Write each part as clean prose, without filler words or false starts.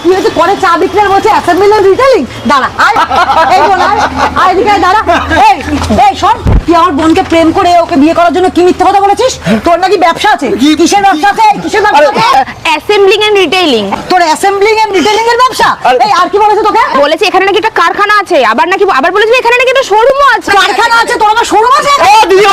কি হয়েছে করে চা বিক্রি আর বলছে অ্যাসেম্বলি এন্ড রিটেইলিং? দাঁড়া আয়, এই বোন আয়, আয় এদিকে আয়, দাঁড়া। এই এই শোন, তুই আমার বোনকে প্রেম করে ওকে বিয়ে করার জন্য কি মিথ্যা কথা বলেছিস? তোর নাকি ব্যবসা আছে। কিসের ব্যবসা আছে? কিসের ব্যবসা আছে? Assembling and retailing. তোর অ্যাসেম্বলিং এন্ড রিটেইলিং এর ব্যবসা? এই আর কি বলেছে তোকে? বলেছে এখানে নাকি একটা কারখানা আছে, আবার বলেছে এখানে নাকি একটা শোরুমও আছে। কারখানা আছে? তোর আবার শোরুম আছে? ও দিদি,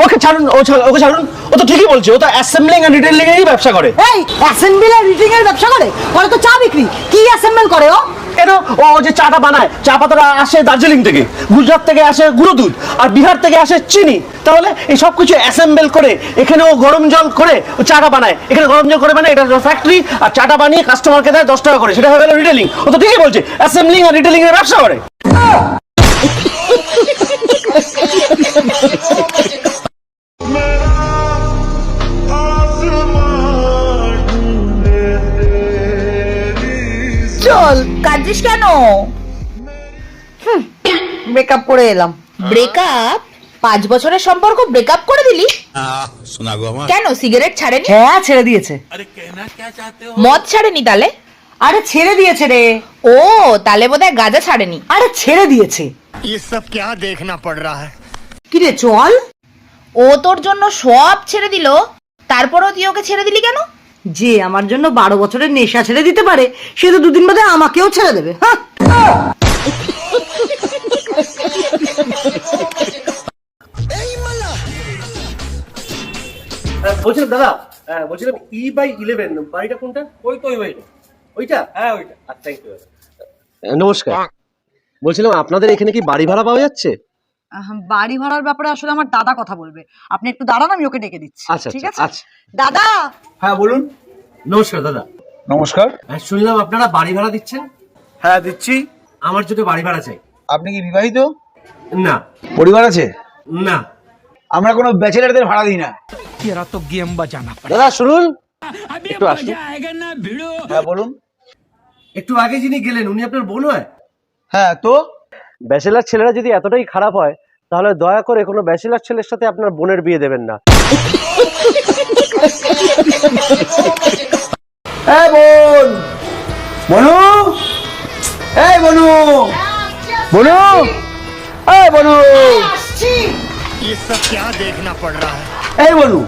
ওকে ছাড়ুন, ওকে ছাড়ুন। ও তো ঠিকই বলছে, ও তো অ্যাসেম্বলিং এন্ড রিটেইলিং এরই ব্যবসা করে। এই অ্যাসেম্বলি আর রিটেইলিং এর ব্যবসা করে? করে তো চা বিক্রি। কি অ্যাসেম্বল করে ও? কেন? ও যে চাটা বানায়, চা পাতাটা আসে দার্জিলিং থেকে, গুজরাট থেকে আসে গুঁড়ো দুধ, আর বিহার থেকে আসে চিনি। তাহলে এই সব কিছু অ্যাসেম্বল করে এখানে ও গরম জল করে ও চাটা বানায়। এখানে গরম জল করে মানে এটা ফ্যাক্টরি, আর চাটা বানিয়ে কাস্টমারকে দেয় 10 টাকা করে। সেটা হয়ে গেল রিটেইলিং। ও তো ঠিকই বলছে, অ্যাসেম্বলিং আর রিটেইলিং এর ব্যবসা করে। চল কাঁদছিস কেন? মেকআপ করে এলাম। ব্রেকআপ? 5 বছরের সম্পর্ক ব্রেকআপ করে দিলি? কেন, সিগারেট ছাড়েনি? হ্যাঁ ছেড়ে দিয়েছে। মদ ছাড়েনি তাহলে? আরে ছেড়ে দিয়েছে রে। ও তাহলে বোধহয় গাঁজা ছাড়েনি। আরে ছেড়ে দিয়েছে। ये सब क्या देखना पड़ रहा है? কি রে চল। ও তোর জন্য সব ছেড়ে দিল, তারপরও তুই ওকে ছেড়ে দিলি কেন? যে আমার জন্য 12 বছরের নেশা ছেড়ে দিতে পারে, সে তো দুদিন বাদে আমাকেও ছেড়ে দেবে। হ্যাঁ বলছিলাম দাদা, বলছিলাম E/11 বাড়িটা কোনটা? ওই তো ওই বাড়িটা। ওইটা? হ্যাঁ ওইটা। আচ্ছা থ্যাংক ইউ। নমস্কার, বলছিলাম আপনাদের এখানে কি বাড়ি ভাড়া পাওয়া যাচ্ছে? বাড়ি ভাড়ার ব্যাপারে আসলে আমার দাদা কথা বলবে, আপনি একটু দাঁড়ান, আমি ওকে ডেকে দিচ্ছি। আচ্ছা ঠিক আছে আচ্ছা। দাদা। হ্যাঁ বলুন। নমস্কার দাদা। নমস্কার। শুনলাম আপনারা বাড়ি ভাড়া দিচ্ছেন। হ্যাঁ দিচ্ছি। আমার জন্য বাড়ি ভাড়া চাই। আপনি কি বিবাহিত? না। পরিবার আছে? না। আমরা কোনো ব্যাচেলারদের ভাড়া দিই না। দাদা শুনুন, একটু আসুন। হ্যাঁ বলুন। একটু আগে যিনি গেলেন উনি আপনার বোন হয়? হ্যাঁ তো ব্যাচেলার ছেলেরা যদি এতটাই খারাপ হয়, তাহলে দয়া করে কোনো ব্যাচেলার ছেলের সাথে আপনার বোনের বিয়ে দেবেন না। এই বোন, বনু, এই বনু, বনু, এই বনু, ये सब क्या देखना पड़ रहा है? এই বনু,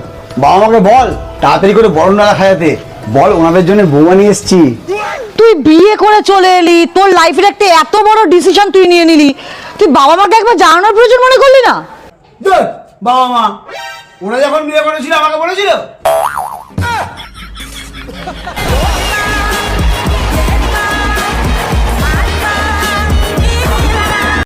বাবা মাকে বল তাড়াতাড়ি করে বড় নাড়া খাওয়াতে। বল ওনাদের জন্য বৌমা নিয়ে এসছি। তুই বিয়ে করে চলে এলি, তোর লাইফের একটা এত বড় ডিসিশন তুই নিয়ে নিলি, তুই বাবা মাকে একবার জানানোর প্রয়োজন মনে করলি না? ধুর, বাবা মা ওরা যখন বিয়ে করেছিল আমাকে বলেছিল